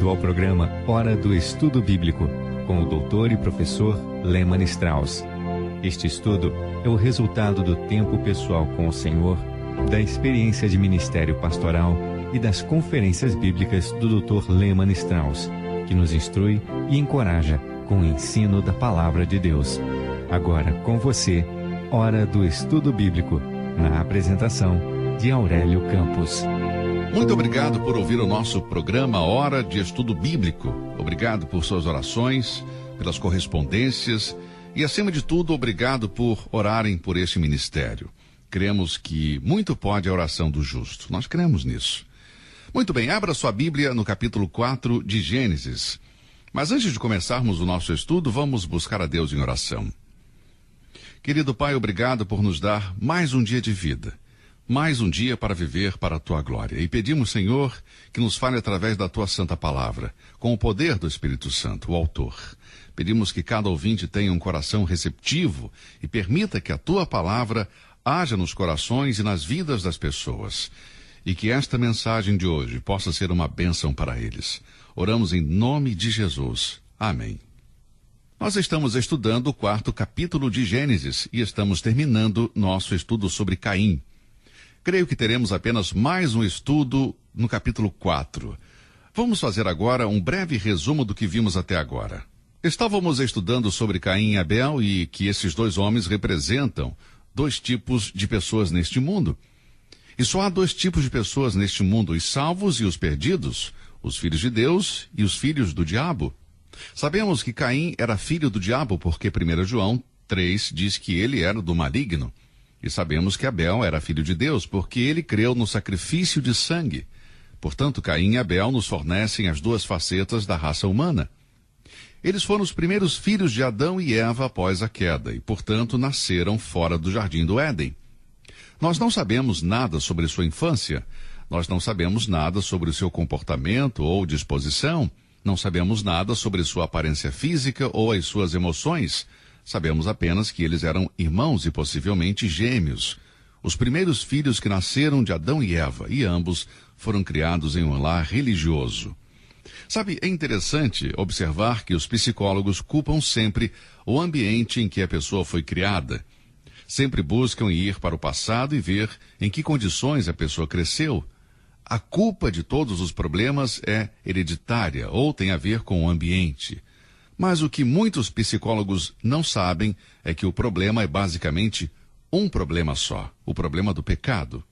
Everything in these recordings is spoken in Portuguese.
Bem-vindo ao programa Hora do Estudo Bíblico, com o doutor e professor Lehmann Strauss. Este estudo é o resultado do tempo pessoal com o Senhor, da experiência de ministério pastoral e das conferências bíblicas do Dr. Lehmann Strauss, que nos instrui e encoraja com o ensino da Palavra de Deus. Agora com você, Hora do Estudo Bíblico, na apresentação de Aurélio Campos. Muito obrigado por ouvir o nosso programa Hora de Estudo Bíblico. Obrigado por suas orações, pelas correspondências e, acima de tudo, obrigado por orarem por este ministério. Cremos que muito pode a oração do justo. Nós cremos nisso. Muito bem, abra sua Bíblia no capítulo 4 de Gênesis. Mas antes de começarmos o nosso estudo, vamos buscar a Deus em oração. Querido Pai, obrigado por nos dar mais um dia de vida. Mais um dia para viver para a Tua glória. E pedimos, Senhor, que nos fale através da Tua santa palavra, com o poder do Espírito Santo, o autor. Pedimos que cada ouvinte tenha um coração receptivo e permita que a Tua palavra haja nos corações e nas vidas das pessoas. E que esta mensagem de hoje possa ser uma bênção para eles. Oramos em nome de Jesus. Amém. Nós estamos estudando o 4º capítulo de Gênesis e estamos terminando nosso estudo sobre Caim. Creio que teremos apenas mais um estudo no capítulo 4. Vamos fazer agora um breve resumo do que vimos até agora. Estávamos estudando sobre Caim e Abel e que esses dois homens representam dois tipos de pessoas neste mundo. E só há dois tipos de pessoas neste mundo, os salvos e os perdidos, os filhos de Deus e os filhos do diabo. Sabemos que Caim era filho do diabo porque 1 João 3 diz que ele era do maligno. E sabemos que Abel era filho de Deus, porque ele creu no sacrifício de sangue. Portanto, Caim e Abel nos fornecem as duas facetas da raça humana. Eles foram os primeiros filhos de Adão e Eva após a queda, e, portanto, nasceram fora do jardim do Éden. Nós não sabemos nada sobre sua infância, nós não sabemos nada sobre o seu comportamento ou disposição, não sabemos nada sobre sua aparência física ou as suas emoções. Sabemos apenas que eles eram irmãos e possivelmente gêmeos, os primeiros filhos que nasceram de Adão e Eva, e ambos foram criados em um lar religioso. Sabe, é interessante observar que os psicólogos culpam sempre o ambiente em que a pessoa foi criada. Sempre buscam ir para o passado e ver em que condições a pessoa cresceu. A culpa de todos os problemas é hereditária ou tem a ver com o ambiente. Mas o que muitos psicólogos não sabem é que o problema é basicamente um problema só, o problema do pecado.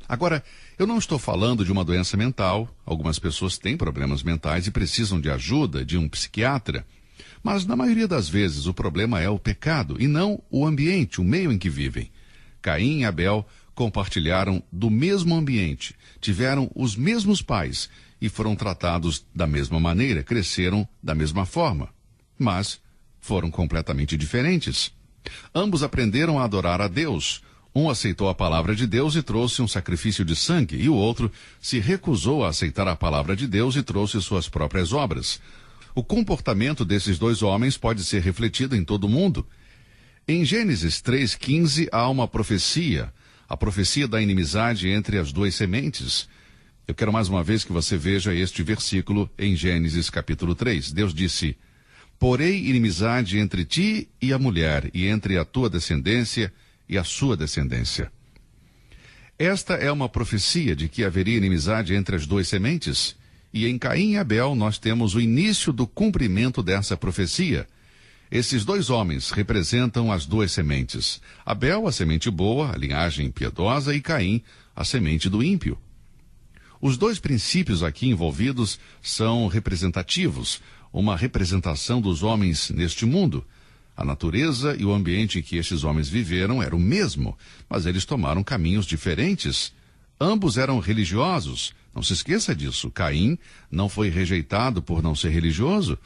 Agora, eu não estou falando de uma doença mental, algumas pessoas têm problemas mentais e precisam de ajuda de um psiquiatra, mas na maioria das vezes o problema é o pecado e não o ambiente, o meio em que vivem. Caim e Abel compartilharam do mesmo ambiente, tiveram os mesmos pais e foram tratados da mesma maneira, cresceram da mesma forma. Mas foram completamente diferentes. Ambos aprenderam a adorar a Deus. Um aceitou a palavra de Deus e trouxe um sacrifício de sangue, e o outro se recusou a aceitar a palavra de Deus e trouxe suas próprias obras. O comportamento desses dois homens pode ser refletido em todo o mundo. Em Gênesis 3,15 há uma profecia, a profecia da inimizade entre as duas sementes. Eu quero mais uma vez que você veja este versículo em Gênesis capítulo 3. Deus disse: porei inimizade entre ti e a mulher, e entre a tua descendência e a sua descendência. Esta é uma profecia de que haveria inimizade entre as duas sementes, e em Caim e Abel nós temos o início do cumprimento dessa profecia. Esses dois homens representam as duas sementes. Abel, a semente boa, a linhagem piedosa, e Caim, a semente do ímpio. Os dois princípios aqui envolvidos são representativos, uma representação dos homens neste mundo. A natureza e o ambiente em que estes homens viveram era o mesmo, mas eles tomaram caminhos diferentes. Ambos eram religiosos. Não se esqueça disso. Caim não foi rejeitado por não ser religioso.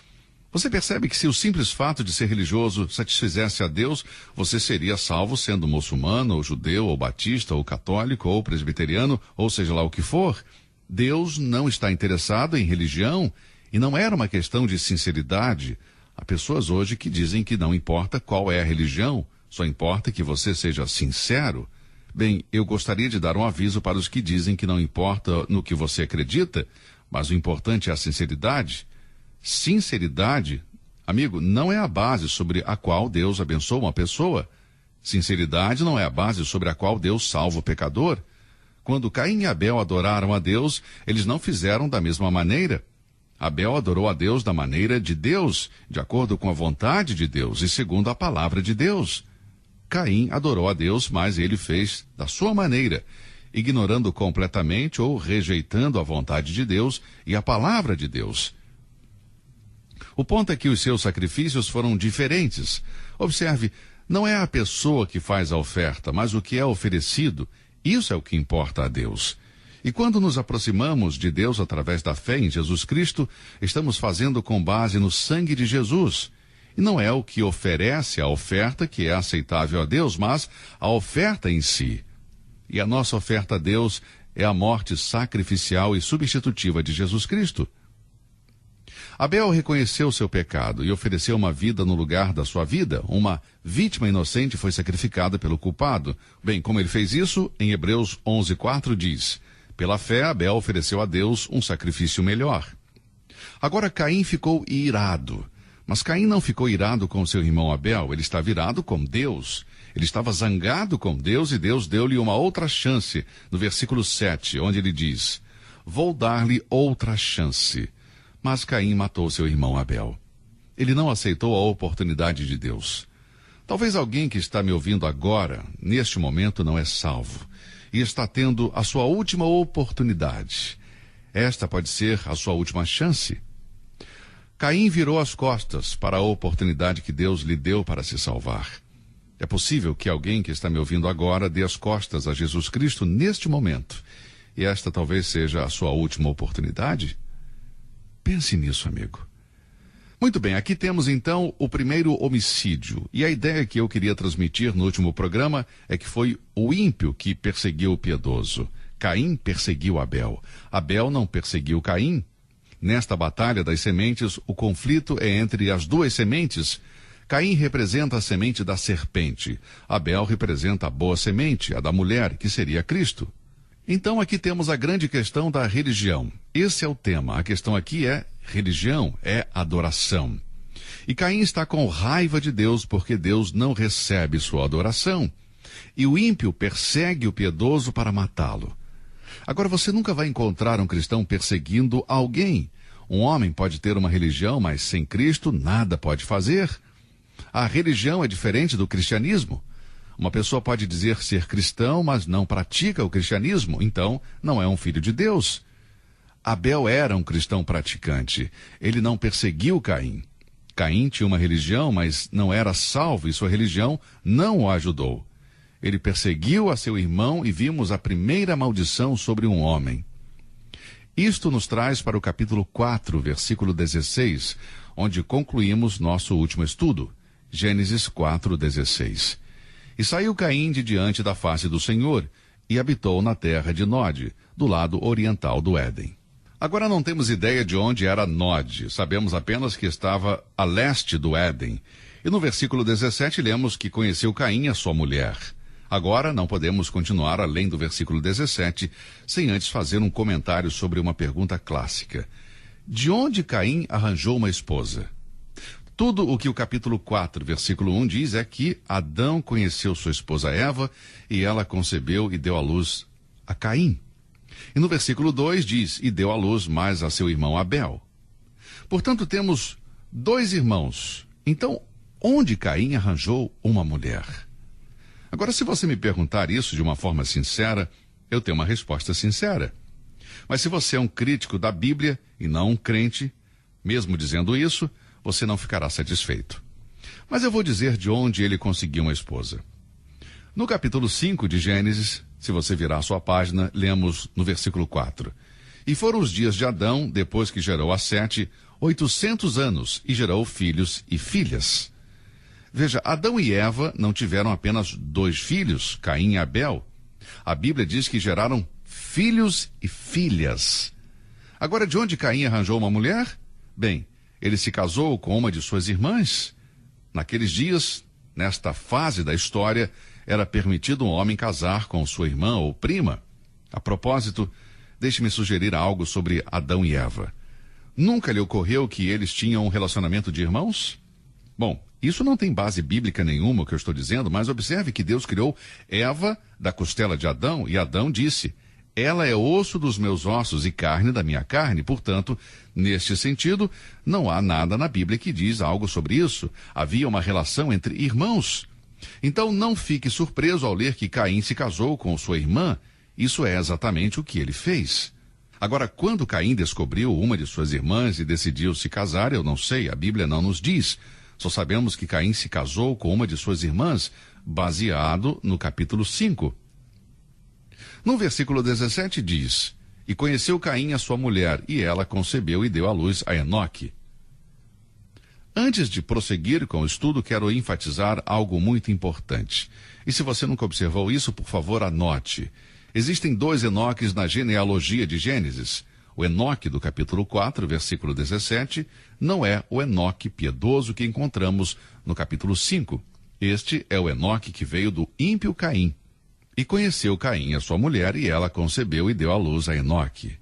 Você percebe que se o simples fato de ser religioso satisfizesse a Deus, você seria salvo sendo muçulmano, ou judeu, ou batista, ou católico, ou presbiteriano, ou seja lá o que for. Deus não está interessado em religião. E não era uma questão de sinceridade. Há pessoas hoje que dizem que não importa qual é a religião, só importa que você seja sincero. Bem, eu gostaria de dar um aviso para os que dizem que não importa no que você acredita, Mas o importante é a sinceridade. Sinceridade, amigo, não é a base sobre a qual Deus abençoa uma pessoa. Sinceridade não é a base sobre a qual Deus salva o pecador. Quando Caim e Abel adoraram a Deus, eles não fizeram da mesma maneira. Abel adorou a Deus da maneira de Deus, de acordo com a vontade de Deus e segundo a palavra de Deus. Caim adorou a Deus, mas ele fez da sua maneira, ignorando completamente ou rejeitando a vontade de Deus e a palavra de Deus. O ponto é que os seus sacrifícios foram diferentes. Observe, não é a pessoa que faz a oferta, mas o que é oferecido. Isso é o que importa a Deus. E quando nos aproximamos de Deus através da fé em Jesus Cristo, estamos fazendo com base no sangue de Jesus. E não é o que oferece a oferta que é aceitável a Deus, mas a oferta em si. E a nossa oferta a Deus é a morte sacrificial e substitutiva de Jesus Cristo. Abel reconheceu seu pecado e ofereceu uma vida no lugar da sua vida. Uma vítima inocente foi sacrificada pelo culpado. Bem, como ele fez isso, em Hebreus 11:4 diz: pela fé, Abel ofereceu a Deus um sacrifício melhor. Agora Caim ficou irado. Mas Caim não ficou irado com seu irmão Abel, ele estava irado com Deus. Ele estava zangado com Deus e Deus deu-lhe uma outra chance, no versículo 7, onde ele diz: vou dar-lhe outra chance. Mas Caim matou seu irmão Abel. Ele não aceitou a oportunidade de Deus. Talvez alguém que está me ouvindo agora, neste momento, não é salvo e está tendo a sua última oportunidade. Esta pode ser a sua última chance. Caim virou as costas para a oportunidade que Deus lhe deu para se salvar. É possível que alguém que está me ouvindo agora dê as costas a Jesus Cristo neste momento. E esta talvez seja a sua última oportunidade? Pense nisso, amigo. Muito bem, aqui temos então o primeiro homicídio. E a ideia que eu queria transmitir no último programa é que foi o ímpio que perseguiu o piedoso. Caim perseguiu Abel. Abel não perseguiu Caim. Nesta batalha das sementes, o conflito é entre as duas sementes. Caim representa a semente da serpente. Abel representa a boa semente, a da mulher, que seria Cristo. Então aqui temos a grande questão da religião. Esse é o tema. A questão aqui é religião, é adoração. E Caim está com raiva de Deus porque Deus não recebe sua adoração. E o ímpio persegue o piedoso para matá-lo. Agora, você nunca vai encontrar um cristão perseguindo alguém. Um homem pode ter uma religião, mas sem Cristo nada pode fazer. A religião é diferente do cristianismo. Uma pessoa pode dizer ser cristão, mas não pratica o cristianismo, então não é um filho de Deus. Abel era um cristão praticante. Ele não perseguiu Caim. Caim tinha uma religião, mas não era salvo e sua religião não o ajudou. Ele perseguiu a seu irmão e vimos a primeira maldição sobre um homem. Isto nos traz para o capítulo 4, versículo 16, onde concluímos nosso último estudo. Gênesis 4:16. E saiu Caim de diante da face do Senhor, e habitou na terra de Nod, do lado oriental do Éden. Agora não temos ideia de onde era Nod, sabemos apenas que estava a leste do Éden. E no versículo 17 lemos que conheceu Caim a sua mulher. Agora não podemos continuar além do versículo 17, sem antes fazer um comentário sobre uma pergunta clássica. De onde Caim arranjou uma esposa? Tudo o que o capítulo 4, versículo 1 diz é que Adão conheceu sua esposa Eva e ela concebeu e deu à luz a Caim. E no versículo 2 diz, e deu à luz mais a seu irmão Abel. Portanto, temos dois irmãos. Então, onde Caim arranjou uma mulher? Agora, se você me perguntar isso de uma forma sincera, eu tenho uma resposta sincera. Mas se você é um crítico da Bíblia e não um crente, mesmo dizendo isso, você não ficará satisfeito. Mas eu vou dizer de onde ele conseguiu uma esposa. No capítulo 5 de Gênesis, se você virar a sua página, lemos no versículo 4. E foram os dias de Adão, depois que gerou a Sete, 800 anos, e gerou filhos e filhas. Veja, Adão e Eva não tiveram apenas 2 filhos, Caim e Abel. A Bíblia diz que geraram filhos e filhas. Agora, de onde Caim arranjou uma mulher? Bem, ele se casou com uma de suas irmãs. Naqueles dias, nesta fase da história, era permitido um homem casar com sua irmã ou prima. A propósito, deixe-me sugerir algo sobre Adão e Eva. Nunca lhe ocorreu que eles tinham um relacionamento de irmãos? Bom, isso não tem base bíblica nenhuma, o que eu estou dizendo, mas observe que Deus criou Eva da costela de Adão, e Adão disse: ela é osso dos meus ossos e carne da minha carne. Portanto, neste sentido, não há nada na Bíblia que diz algo sobre isso. Havia uma relação entre irmãos. Então, não fique surpreso ao ler que Caim se casou com sua irmã. Isso é exatamente o que ele fez. Agora, quando Caim descobriu uma de suas irmãs e decidiu se casar, eu não sei, a Bíblia não nos diz. Só sabemos que Caim se casou com uma de suas irmãs, baseado no capítulo 5. No versículo 17 diz: e conheceu Caim a sua mulher, e ela concebeu e deu à luz a Enoque. Antes de prosseguir com o estudo, quero enfatizar algo muito importante. E se você nunca observou isso, por favor, anote. Existem 2 Enoques na genealogia de Gênesis. O Enoque do capítulo 4, versículo 17, não é o Enoque piedoso que encontramos no capítulo 5. Este é o Enoque que veio do ímpio Caim. E conheceu Caim a sua mulher, e ela concebeu e deu à luz a Enoque.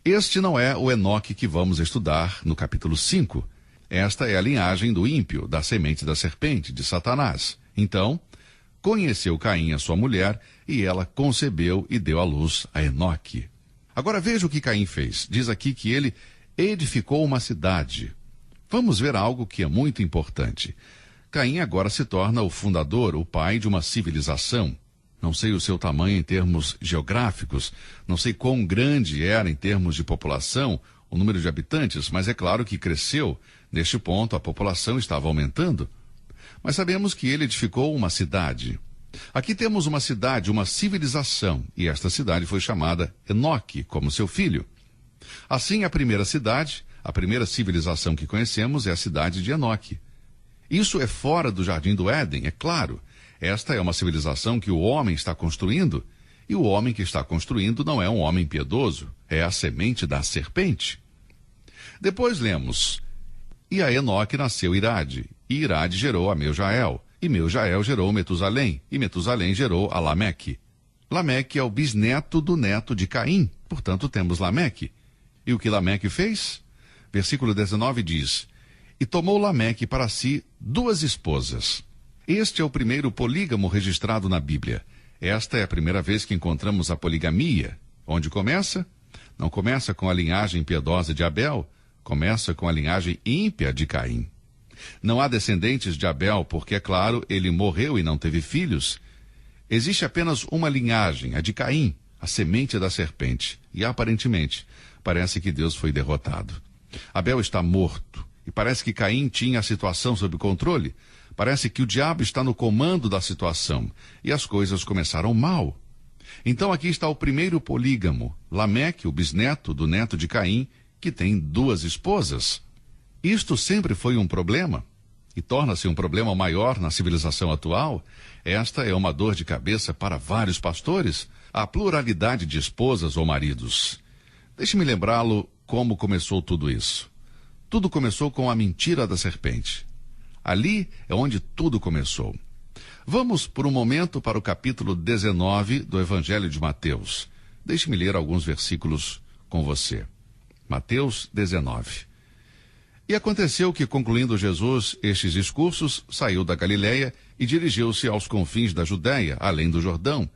Este não é o Enoque que vamos estudar no capítulo 5. Esta é a linhagem do ímpio, da semente da serpente, de Satanás. Então, conheceu Caim a sua mulher, e ela concebeu e deu à luz a Enoque. Agora veja o que Caim fez. Diz aqui que ele edificou uma cidade. Vamos ver algo que é muito importante. Caim agora se torna o fundador, o pai de uma civilização. Não sei o seu tamanho em termos geográficos, não sei quão grande era em termos de população, o número de habitantes, mas é claro que cresceu. Neste ponto, a população estava aumentando. Mas sabemos que ele edificou uma cidade. Aqui temos uma cidade, uma civilização, e esta cidade foi chamada Enoque, como seu filho. Assim, a primeira cidade, a primeira civilização que conhecemos é a cidade de Enoque. Isso é fora do Jardim do Éden, é claro. Esta é uma civilização que o homem está construindo, e o homem que está construindo não é um homem piedoso, é a semente da serpente. Depois lemos: e a Enoque nasceu Irade, e Irade gerou a Meujael, e Meujael gerou Metusalém, e Metusalém gerou a Lameque. Lameque é o bisneto do neto de Caim, portanto temos Lameque. E o que Lameque fez? Versículo 19 diz: e tomou Lameque para si 2 esposas. Este é o primeiro polígamo registrado na Bíblia. Esta é a primeira vez que encontramos a poligamia. Onde começa? Não começa com a linhagem piedosa de Abel, começa com a linhagem ímpia de Caim. Não há descendentes de Abel, porque, é claro, ele morreu e não teve filhos. Existe apenas uma linhagem, a de Caim, a semente da serpente. E, aparentemente, parece que Deus foi derrotado. Abel está morto, e parece que Caim tinha a situação sob controle. Parece que o diabo está no comando da situação, e as coisas começaram mal. Então aqui está o primeiro polígamo, Lameque, o bisneto do neto de Caim, que tem 2 esposas. Isto sempre foi um problema, e torna-se um problema maior na civilização atual. Esta é uma dor de cabeça para vários pastores, a pluralidade de esposas ou maridos. Deixe-me lembrá-lo como começou tudo isso. Tudo começou com a mentira da serpente. Ali é onde tudo começou. Vamos por um momento para o capítulo 19 do Evangelho de Mateus. Deixe-me ler alguns versículos com você. Mateus 19. E aconteceu que, concluindo Jesus estes discursos, saiu da Galiléia e dirigiu-se aos confins da Judéia, além do Jordão.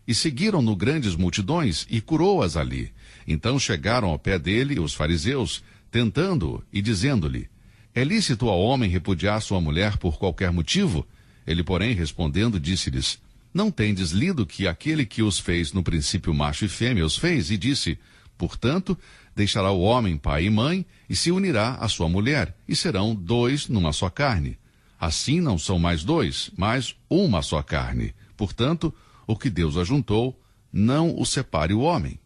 E seguiram-no grandes multidões e curou-as ali. Então chegaram ao pé dele os fariseus, tentando-o e dizendo-lhe: é lícito ao homem repudiar sua mulher por qualquer motivo? Ele, porém, respondendo, disse-lhes: não tendes lido que aquele que os fez no princípio macho e fêmea os fez? E disse: portanto, deixará o homem pai e mãe e se unirá à sua mulher, e serão 2 numa só carne. Assim não são mais 2, mas uma só carne. Portanto, o que Deus ajuntou, não o separe o homem.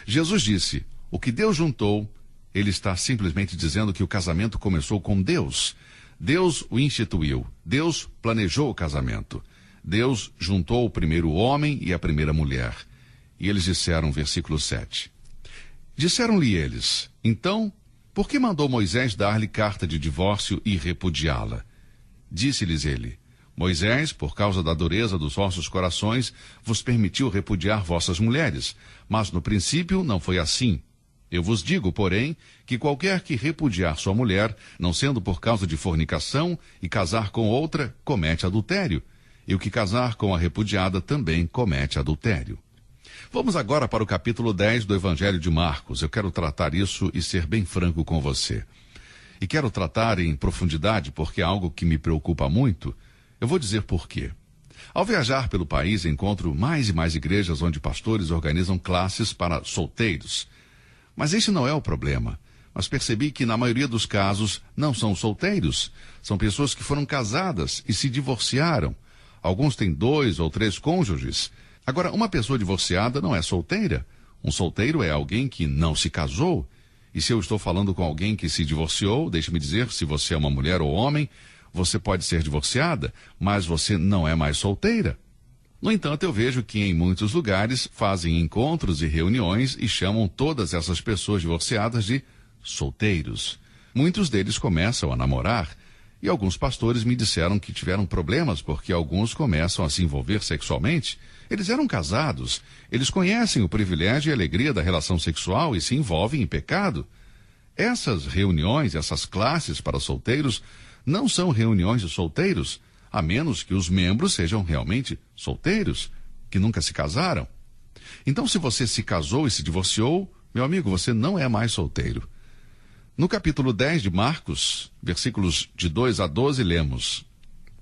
Jesus disse: o que Deus juntou, ele está simplesmente dizendo que o casamento começou com Deus. Deus o instituiu. Deus planejou o casamento. Deus juntou o primeiro homem e a primeira mulher. E eles disseram, versículo 7. Disseram-lhe eles: então, por que mandou Moisés dar-lhe carta de divórcio e repudiá-la? Disse-lhes ele: Moisés, por causa da dureza dos vossos corações, vos permitiu repudiar vossas mulheres, mas no princípio não foi assim. Eu vos digo, porém, que qualquer que repudiar sua mulher, não sendo por causa de fornicação, e casar com outra, comete adultério. E o que casar com a repudiada também comete adultério. Vamos agora para o capítulo 10 do Evangelho de Marcos. Eu quero tratar isso e ser bem franco com você. E quero tratar em profundidade porque é algo que me preocupa muito. Eu vou dizer por quê. Ao viajar pelo país, encontro mais e mais igrejas onde pastores organizam classes para solteiros. Mas esse não é o problema. Mas percebi que na maioria dos casos não são solteiros. São pessoas que foram casadas e se divorciaram. Alguns têm 2 ou 3 cônjuges. Agora, uma pessoa divorciada não é solteira. Um solteiro é alguém que não se casou. E se eu estou falando com alguém que se divorciou, deixe-me dizer, se você é uma mulher ou homem, você pode ser divorciada, mas você não é mais solteira. No entanto, eu vejo que em muitos lugares fazem encontros e reuniões e chamam todas essas pessoas divorciadas de solteiros. Muitos deles começam a namorar e alguns pastores me disseram que tiveram problemas porque alguns começam a se envolver sexualmente. Eles eram casados, eles conhecem o privilégio e a alegria da relação sexual e se envolvem em pecado. Essas reuniões, essas classes para solteiros, não são reuniões de solteiros, a menos que os membros sejam realmente solteiros, que nunca se casaram. Então, se você se casou e se divorciou, meu amigo, você não é mais solteiro. No capítulo 10 de Marcos, versículos de 2 a 12, lemos: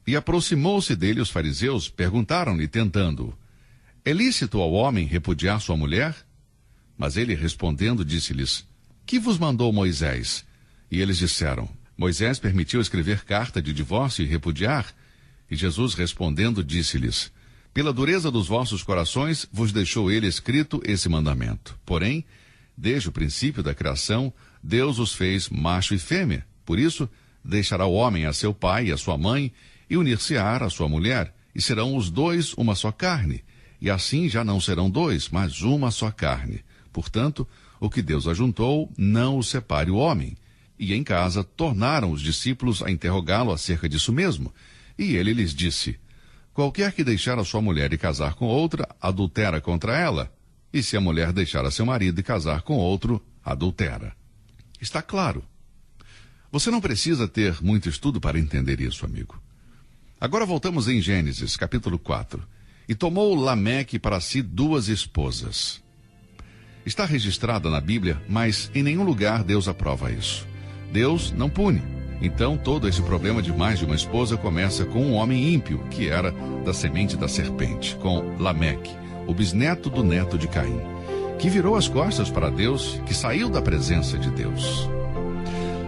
E aproximou-se dele os fariseus, perguntaram-lhe, tentando-o: É lícito ao homem repudiar sua mulher? Mas ele, respondendo, disse-lhes: Que vos mandou Moisés? E eles disseram: Moisés permitiu escrever carta de divórcio e repudiar. E Jesus, respondendo, disse-lhes: Pela dureza dos vossos corações vos deixou ele escrito esse mandamento. Porém, desde o princípio da criação, Deus os fez macho e fêmea. Por isso, deixará o homem a seu pai e a sua mãe, e unir-se-á à sua mulher, e serão os 2 uma só carne. E assim já não serão 2, mas uma só carne. Portanto, o que Deus ajuntou, não o separe o homem. E em casa tornaram os discípulos a interrogá-lo acerca disso mesmo. E ele lhes disse: Qualquer que deixar a sua mulher e casar com outra, adultera contra ela. E se a mulher deixar a seu marido e casar com outro, adultera. Está claro. Você não precisa ter muito estudo para entender isso, amigo. Agora voltamos em Gênesis, capítulo 4. E tomou Lameque para si 2 esposas. Está registrada na Bíblia, mas em nenhum lugar Deus aprova isso. Deus não pune. Então todo esse problema de mais de uma esposa começa com um homem ímpio, que era da semente da serpente, com Lameque, o bisneto do neto de Caim, que virou as costas para Deus, que saiu da presença de Deus.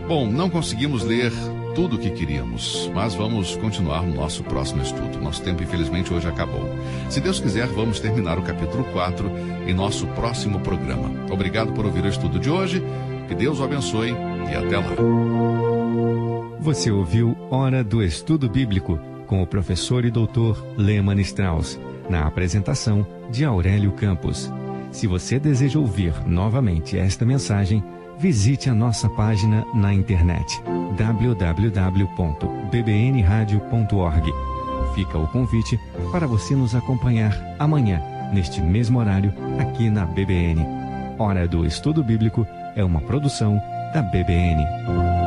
Bom, não conseguimos ler tudo o que queríamos, mas vamos continuar no nosso próximo estudo. Nosso tempo, infelizmente, hoje acabou. Se Deus quiser, vamos terminar o capítulo 4 em nosso próximo programa. Obrigado por ouvir o estudo de hoje, que Deus o abençoe e até lá. Você ouviu Hora do Estudo Bíblico com o professor e doutor Lehmann Strauss, na apresentação de Aurélio Campos. Se você deseja ouvir novamente esta mensagem, visite a nossa página na internet www.bbnradio.org. Fica o convite para você nos acompanhar amanhã, neste mesmo horário, aqui na BBN. Hora do Estudo Bíblico é uma produção da BBN.